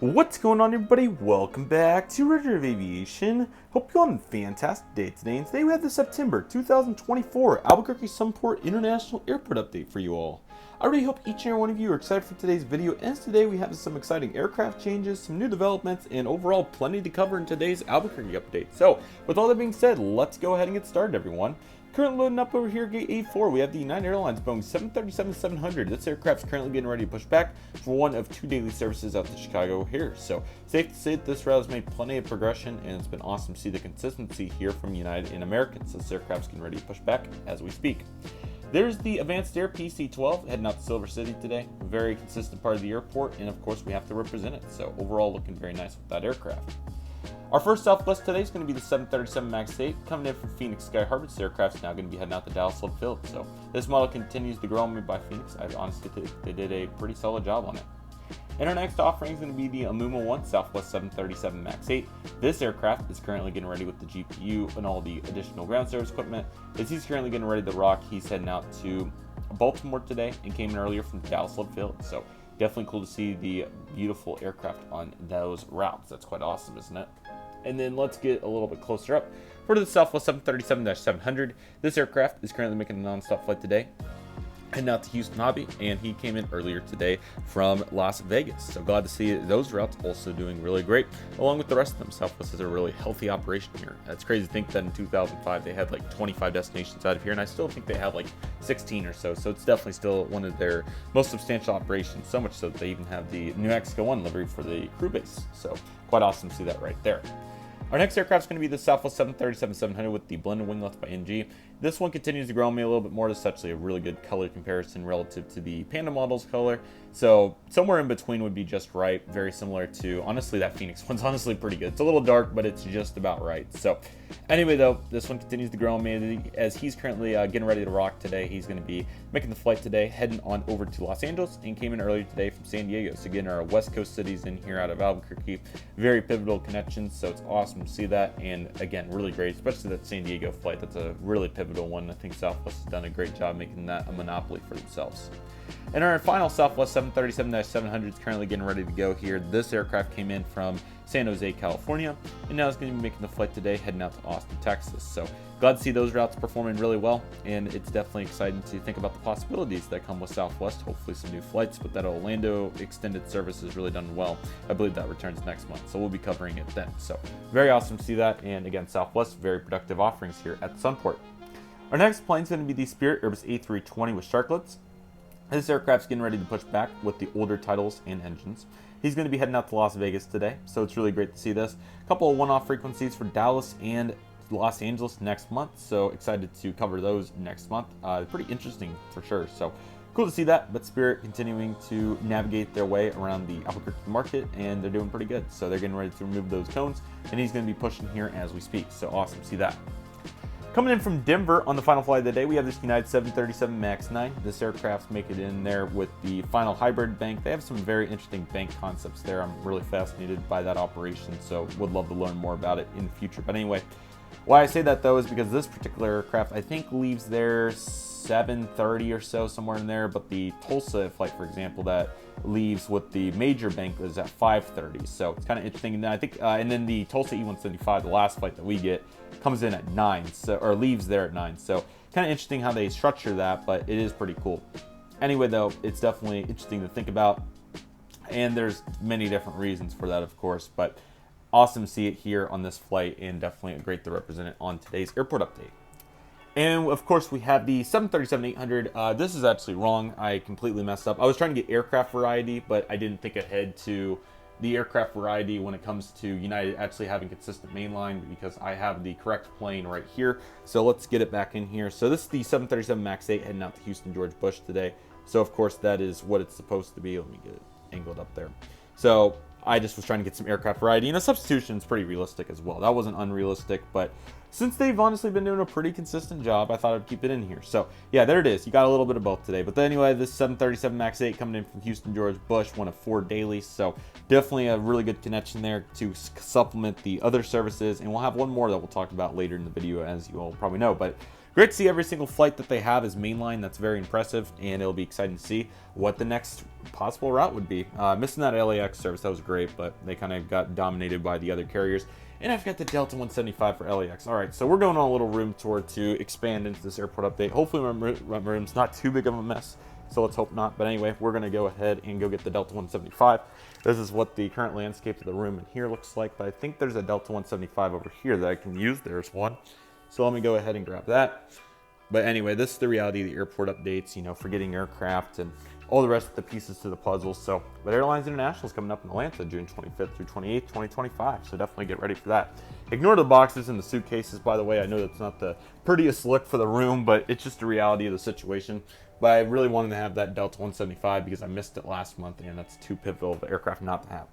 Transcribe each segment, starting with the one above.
What's going on, everybody? Welcome back to Redriveraviation. Hope you're on a fantastic day today. And today we have the September 2024 Albuquerque Sunport International Airport update for you all. I really hope each and every one of you are excited for today's video, as today we have some exciting aircraft changes, some new developments, and overall plenty to cover in today's Albuquerque update. So, with all that being said, let's go ahead and get started, everyone. Currently loading up over here, gate A4, we have the United Airlines Boeing 737-700. This aircraft's currently getting ready to push back for one of two daily services out to Chicago here. So, safe to say that this route has made plenty of progression, and it's been awesome to see the consistency here from United and American, since this aircraft's getting ready to push back as we speak. There's the Advanced Air PC-12 heading out to Silver City today. A very consistent part of the airport, and of course we have to represent it. So, overall looking very nice with that aircraft. Our first Southwest today is going to be the 737 MAX 8 coming in from Phoenix Sky Harbor. This aircraft's now going to be heading out to Dallas Love Field. So this model continues to grow on me by Phoenix. I honestly think they did a pretty solid job on it. And our next offering is going to be the Amuma 1 Southwest 737 MAX 8. This aircraft is currently getting ready with the GPU and all the additional ground service equipment. As he's currently getting ready to rock, he's heading out to Baltimore today and came in earlier from Dallas Love Field. So definitely cool to see the beautiful aircraft on those routes. That's quite awesome, isn't it? And then let's get a little bit closer up. For the Southwest 737-700, this aircraft is currently making a non-stop flight today, heading out to Houston Hobby, and he came in earlier today from Las Vegas. So glad to see those routes also doing really great, along with the rest of them. Southwest is a really healthy operation here. It's crazy to think that in 2005 they had like 25 destinations out of here, and I still think they have like 16 or so. So it's definitely still one of their most substantial operations, so much so that they even have the New Mexico 1 livery for the crew base. So quite awesome to see that right there. Our next aircraft is going to be the Southwest 737-700 with the blended winglets by NG. This one continues to grow on me a little bit more. This is actually a really good color comparison relative to the Panda model's color. So somewhere in between would be just right. Very similar to, honestly, that Phoenix one's honestly pretty good. It's a little dark, but it's just about right. So anyway, though, this one continues to grow on me as he's currently getting ready to rock today. He's going to be making the flight today, heading on over to Los Angeles, and came in earlier today from San Diego. So again, our West Coast cities in here out of Albuquerque, very pivotal connections. So it's awesome to see that, and again, really great, especially that San Diego flight. That's a really pivotal one. I think Southwest has done a great job making that a monopoly for themselves. And our final Southwest 737-700 is currently getting ready to go here. This aircraft came in from San Jose, California, and now is going to be making the flight today, heading out to Austin, Texas. So glad to see those routes performing really well, and it's definitely exciting to think about the possibilities that come with Southwest. Hopefully some new flights, but that Orlando extended service has really done well. I believe that returns next month, so we'll be covering it then. So very awesome to see that, and again, Southwest, very productive offerings here at Sunport. Our next plane is going to be the Spirit Airbus A320 with sharklets. This aircraft's getting ready to push back with the older titles and engines. He's going to be heading out to Las Vegas today, so it's really great to see this. A couple of one-off frequencies for Dallas and Los Angeles next month, so excited to cover those next month. Pretty interesting for sure, so cool to see that. But Spirit continuing to navigate their way around the Albuquerque market, and they're doing pretty good. So they're getting ready to remove those cones, and he's going to be pushing here as we speak, so awesome to see that. Coming in from Denver on the final flight of the day, we have this United 737 MAX 9. This aircraft's making it in there with the final hybrid bank. They have some very interesting bank concepts there. I'm really fascinated by that operation, so would love to learn more about it in the future. But anyway, why I say that though is because this particular aircraft, I think, leaves there 7:30 or so, somewhere in there, but the Tulsa flight, for example, that leaves with the major bank is at 5:30. So it's kind of interesting. And I think, and then the Tulsa E175, the last flight that we get, comes in at 9, so, or leaves there at 9. So kind of interesting how they structure that, but it is pretty cool. Anyway, though, it's definitely interesting to think about, and there's many different reasons for that, of course, but awesome to see it here on this flight, and definitely great to represent it on today's airport update. And of course, we have the 737-800. This is actually wrong. I completely messed up. I was trying to get aircraft variety, but I didn't think ahead to the aircraft variety when it comes to United actually having consistent mainline, because I have the correct plane right here. So let's get it back in here. So this is the 737 MAX 8 heading out to Houston George Bush today. So of course that is what it's supposed to be. Let me get it angled up there. So I just was trying to get some aircraft variety, and a substitution is pretty realistic as well. That wasn't unrealistic, but since they've honestly been doing a pretty consistent job, I thought I'd keep it in here. So yeah, there it is. You got a little bit of both today. But anyway, this 737 MAX 8 coming in from Houston George Bush, one of 4 dailies. So definitely a really good connection there to supplement the other services. And we'll have one more that we'll talk about later in the video, as you all probably know. But Great to see every single flight that they have is mainline. That's very impressive, and it'll be exciting to see what the next possible route would be. Missing that LAX service, that was great, but they kind of got dominated by the other carriers. And I've got the Delta 175 for LAX. All right, so we're going on a little room tour to expand into this airport update. Hopefully my room's not too big of a mess, so let's hope not. But anyway, we're going to go ahead and go get the Delta 175. This is what the current landscape of the room in here looks like, but I think there's a Delta 175 over here that I can use. There's one. So let me go ahead and grab that. But anyway, this is the reality of the airport updates, you know, for getting aircraft and all the rest of the pieces to the puzzle. So, but Airlines International is coming up in Atlanta June 25th through 28th, 2025. So definitely get ready for that. Ignore the boxes and the suitcases, by the way. I know that's not the prettiest look for the room, but it's just the reality of the situation. But I really wanted to have that Delta 175 because I missed it last month, and that's too pivotal of an aircraft not to have.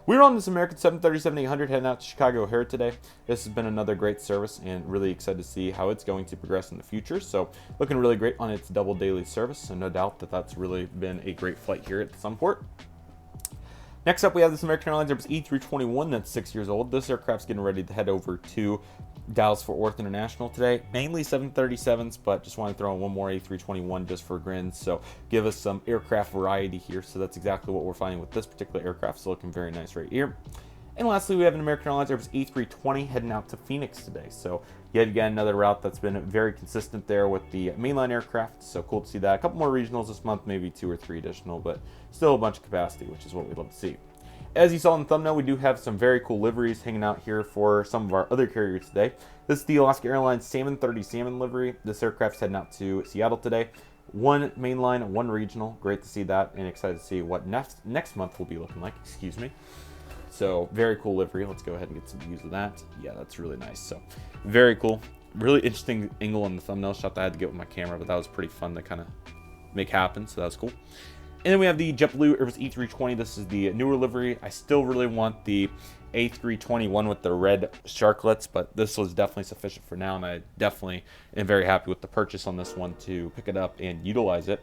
We're on this American 737-800 heading out to Chicago O'Hare today. This has been another great service and really excited to see how it's going to progress in the future. So looking really great on its double daily service. So no doubt that that's really been a great flight here at Sunport. Next up, we have this American Airlines Airbus E321 that's 6 years old. This aircraft's getting ready to head over to Dallas-Fort Worth International today. Mainly 737s, but just want to throw in one more A321 just for grins. So give us some aircraft variety here. So that's exactly what we're finding with this particular aircraft. It's looking very nice right here. And lastly, we have an American Airlines Airbus A320 heading out to Phoenix today. So yet again, another route that's been very consistent there with the mainline aircraft. So cool to see that. A couple more regionals this month, maybe 2 or 3 additional, but still a bunch of capacity, which is what we'd love to see. As you saw in the thumbnail, we do have some very cool liveries hanging out here for some of our other carriers today. This is the Alaska Airlines Salmon 30 Salmon livery. This aircraft's heading out to Seattle today. 1 mainline, 1 regional. Great to see that, and excited to see what next month will be looking like. Excuse me. So very cool livery. Let's go ahead and get some views of that. Yeah, that's really nice. So very cool. Really interesting angle on the thumbnail shot that I had to get with my camera, but that was pretty fun to kind of make happen. So that was cool. And then we have the JetBlue Airbus E320. This is the newer livery. I still really want the A321 with the red sharklets, but this was definitely sufficient for now, and I definitely am very happy with the purchase on this one to pick it up and utilize it.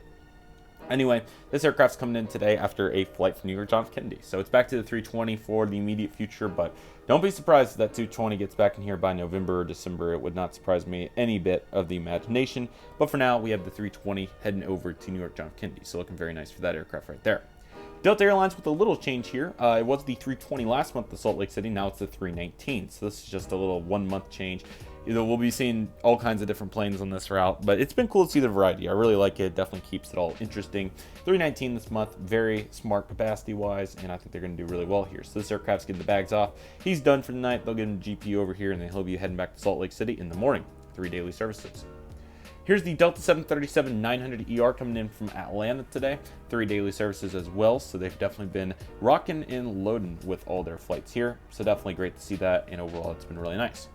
Anyway, this aircraft's coming in today after a flight from New York John F. Kennedy. So it's back to the 320 for the immediate future, but don't be surprised if that 220 gets back in here by November or December. It would not surprise me any bit of the imagination. But for now, we have the 320 heading over to New York John F. Kennedy. So looking very nice for that aircraft right there. Delta Airlines with a little change here. It was the 320 last month to Salt Lake City. Now it's the 319. So this is just a little 1 month change. We'll be seeing all kinds of different planes on this route, but it's been cool to see the variety. I really like it. Definitely keeps it all interesting. 319 this month, very smart capacity-wise, and I think they're going to do really well here. So this aircraft's getting the bags off. He's done for the night. They'll get him GPU over here, and then he'll be heading back to Salt Lake City in the morning. 3 daily services. Here's the Delta 737-900ER coming in from Atlanta today. 3 daily services as well, so they've definitely been rocking and loading with all their flights here. So definitely great to see that, and overall it's been really nice.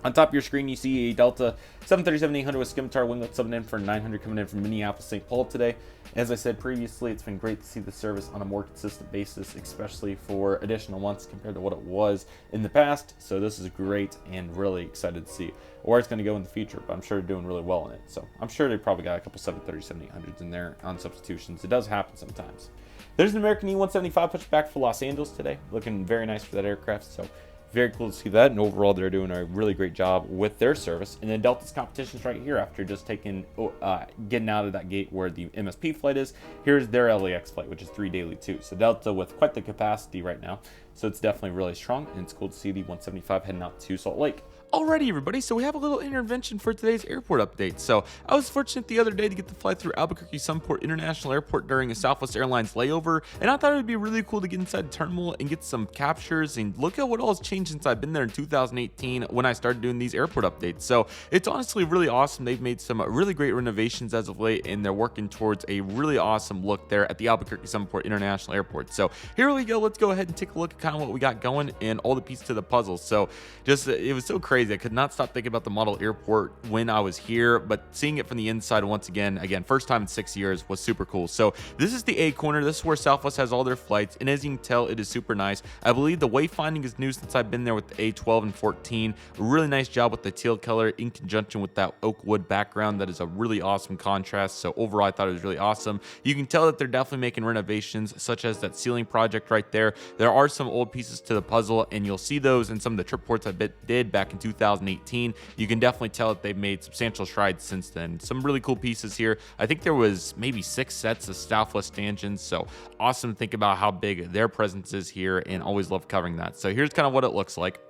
On top of your screen, you see a Delta 737-800 with Scimitar winglet subbing in for 900 coming in from Minneapolis, St. Paul today. As I said previously, it's been great to see the service on a more consistent basis, especially for additional months compared to what it was in the past. So this is great and really excited to see where it's going to go in the future, but I'm sure they're doing really well in it. So I'm sure they probably got a couple 737-800s in there on substitutions. It does happen sometimes. There's an American E175 pushed back for Los Angeles today. Looking very nice for that aircraft. So very cool to see that, and overall they're doing a really great job with their service. And then Delta's competition's right here after just getting out of that gate where the MSP flight is. Here's their LAX flight, which is 3 daily too. So Delta with quite the capacity right now. So it's definitely really strong, and it's cool to see the 175 heading out to Salt Lake. Alrighty, everybody, so we have a little intervention for today's airport update. So I was fortunate the other day to get to fly through Albuquerque Sunport International Airport during a Southwest Airlines layover, and I thought it would be really cool to get inside the terminal and get some captures and look at what all has changed since I've been there in 2018 when I started doing these airport updates. So it's honestly really awesome. They've made some really great renovations as of late, and they're working towards a really awesome look there at the Albuquerque Sunport International Airport. So here we go. Let's go ahead and take a look at kind of what we got going and all the pieces to the puzzle. So just it was so crazy. I could not stop thinking about the model airport when I was here, but seeing it from the inside once again, first time in 6 years, was super cool. So this is the A corner. This is where Southwest has all their flights, and as you can tell, it is super nice. I believe the wayfinding is new since I've been there with the A12 and 14. A really nice job with the teal color in conjunction with that oak wood background. That is a really awesome contrast. So overall, I thought it was really awesome. You can tell that they're definitely making renovations, such as that ceiling project right there. There are some old pieces to the puzzle, and you'll see those in some of the trip ports I did back in 2018. You can definitely tell that they've made substantial strides since then. Some really cool pieces here. I think there was maybe 6 sets of Southwest stanchions, so awesome to think about how big their presence is here, and always love covering that. So here's kind of what it looks like.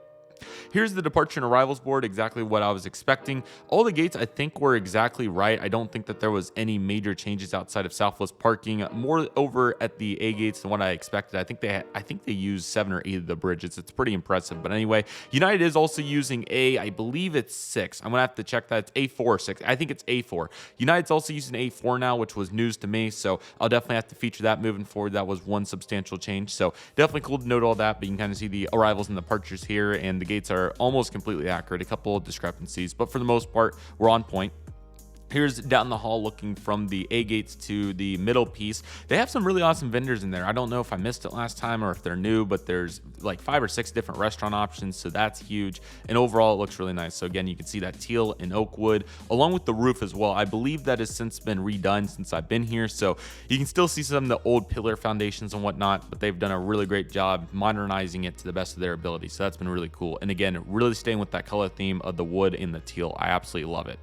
Here's the departure and arrivals board, exactly what I was expecting. All the gates I think were exactly right. I don't think that there was any major changes outside of Southwest parking. More over at the A gates than what I expected. I think they used 7 or 8 of the bridges. It's pretty impressive. But anyway, United is also using I believe it's 6. I'm gonna have to check that. It's A4 or 6. I think it's A4. United's also using A4 now, which was news to me. So I'll definitely have to feature that moving forward. That was one substantial change. So definitely cool to note all that. But you can kind of see the arrivals and departures here, and the gates are almost completely accurate. A couple of discrepancies, but for the most part, we're on point. Here's down the hall looking from the A gates to the middle piece. They have some really awesome vendors in there. I don't know if I missed it last time or if they're new, but there's like 5 or 6 different restaurant options, so that's huge. And overall, it looks really nice. So again, you can see that teal and oak wood, along with the roof as well. I believe that has since been redone since I've been here, so you can still see some of the old pillar foundations and whatnot, but they've done a really great job modernizing it to the best of their ability. So that's been really cool. And again, really staying with that color theme of the wood and the teal. I absolutely love it.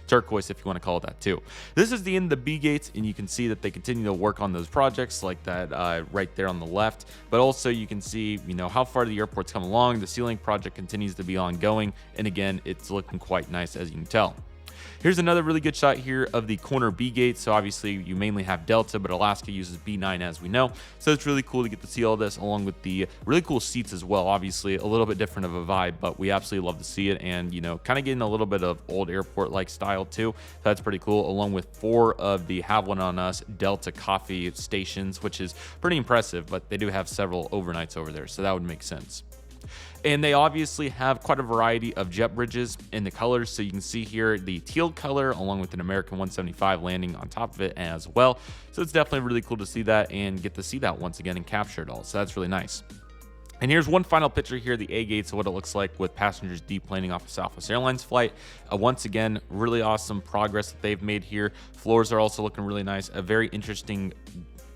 Turquoise, if you want to call it that too. This is the end of the B gates, and you can see that they continue to work on those projects like that right there on the left. But also you can see, how far the airport's come along. The ceiling project continues to be ongoing, and again, it's looking quite nice, as you can tell. Here's another really good shot here of the corner B gate. So obviously you mainly have Delta, but Alaska uses B9 as we know. So it's really cool to get to see all this, along with the really cool seats as well. Obviously a little bit different of a vibe, but we absolutely love to see it. And kind of getting a little bit of old airport like style too. That's pretty cool, along with 4 of the Have One on Us Delta coffee stations, which is pretty impressive, but they do have several overnights over there, so that would make sense. And they obviously have quite a variety of jet bridges in the colors. So you can see here the teal color, along with an American 175 landing on top of it as well. So it's definitely really cool to see that and get to see that once again and capture it all. So that's really nice. And here's one final picture here, the A gates, of what it looks like with passengers deplaning off a Southwest Airlines flight. Once again, really awesome progress that they've made here. Floors are also looking really nice. A very interesting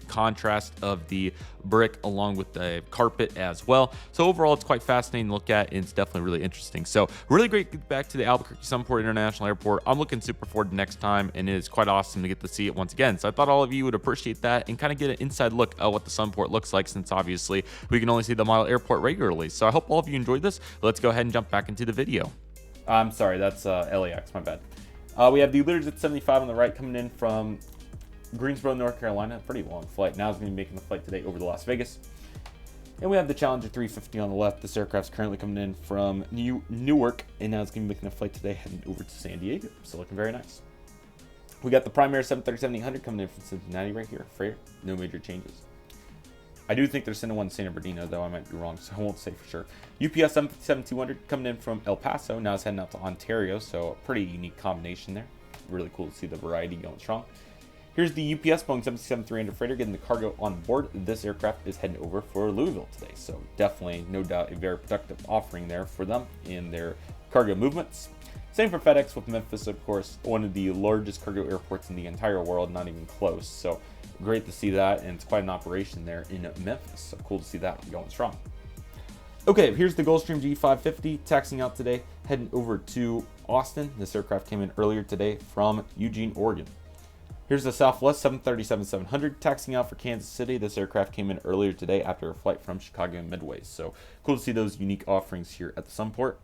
contrast of the brick along with the carpet as well. So overall, it's quite fascinating to look at, and it's definitely really interesting. So really great to get back to the Albuquerque Sunport International Airport. I'm looking super forward to next time, and it is quite awesome to get to see it once again. So I thought all of you would appreciate that and kind of get an inside look at what the Sunport looks like, since obviously we can only see the model airport regularly. So I hope all of you enjoyed this. Let's go ahead and jump back into the video. I'm sorry, that's LAX, my bad. We have the Learjet 75 on the right coming in from Greensboro, North Carolina. Pretty long flight. Now it's going to be making the flight today over to Las Vegas. And we have the Challenger 350 on the left. This aircraft's currently coming in from Newark, and now it's going to be making the flight today heading over to San Diego. So looking very nice. We got the Primera 737-800 coming in from Cincinnati right here. Freighter. No major changes. I do think they're sending one to San Bernardino, though I might be wrong, so I won't say for sure. UPS 757-200 coming in from El Paso. Now it's heading out to Ontario, so a pretty unique combination there. Really cool to see the variety going strong. Here's the UPS Boeing 767-300 freighter getting the cargo on board. This aircraft is heading over for Louisville today, so definitely, no doubt, a very productive offering there for them in their cargo movements. Same for FedEx with Memphis, of course, one of the largest cargo airports in the entire world, not even close. So great to see that, and it's quite an operation there in Memphis. So cool to see that going strong. Okay, here's the Gulfstream G550 taxiing out today, heading over to Austin. This aircraft came in earlier today from Eugene, Oregon. Here's the Southwest 737-700 taxiing out for Kansas City. This aircraft came in earlier today after a flight from Chicago Midway. So cool to see those unique offerings here at the Sunport,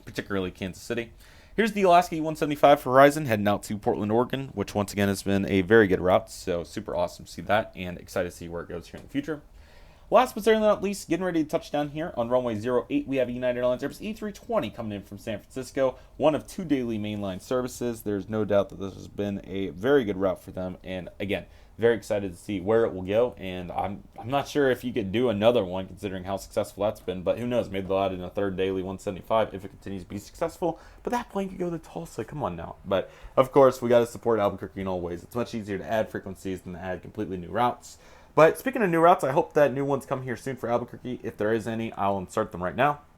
particularly Kansas City. Here's the Alaska E-175 for Horizon heading out to Portland, Oregon, which once again has been a very good route. So super awesome to see that, and excited to see where it goes here in the future. Last but certainly not least, getting ready to touch down here on runway 08, we have a United Airlines Airbus E320 coming in from San Francisco, one of 2 daily mainline services. There's no doubt that this has been a very good route for them, and again, very excited to see where it will go. And I'm not sure if you could do another one considering how successful that's been, but who knows, maybe they'll add in a 3rd daily 175 if it continues to be successful. But that plane could go to Tulsa, come on now. But of course, we got to support Albuquerque in all ways. It's much easier to add frequencies than to add completely new routes. But speaking of new routes, I hope that new ones come here soon for Albuquerque. If there is any, I'll insert them right now.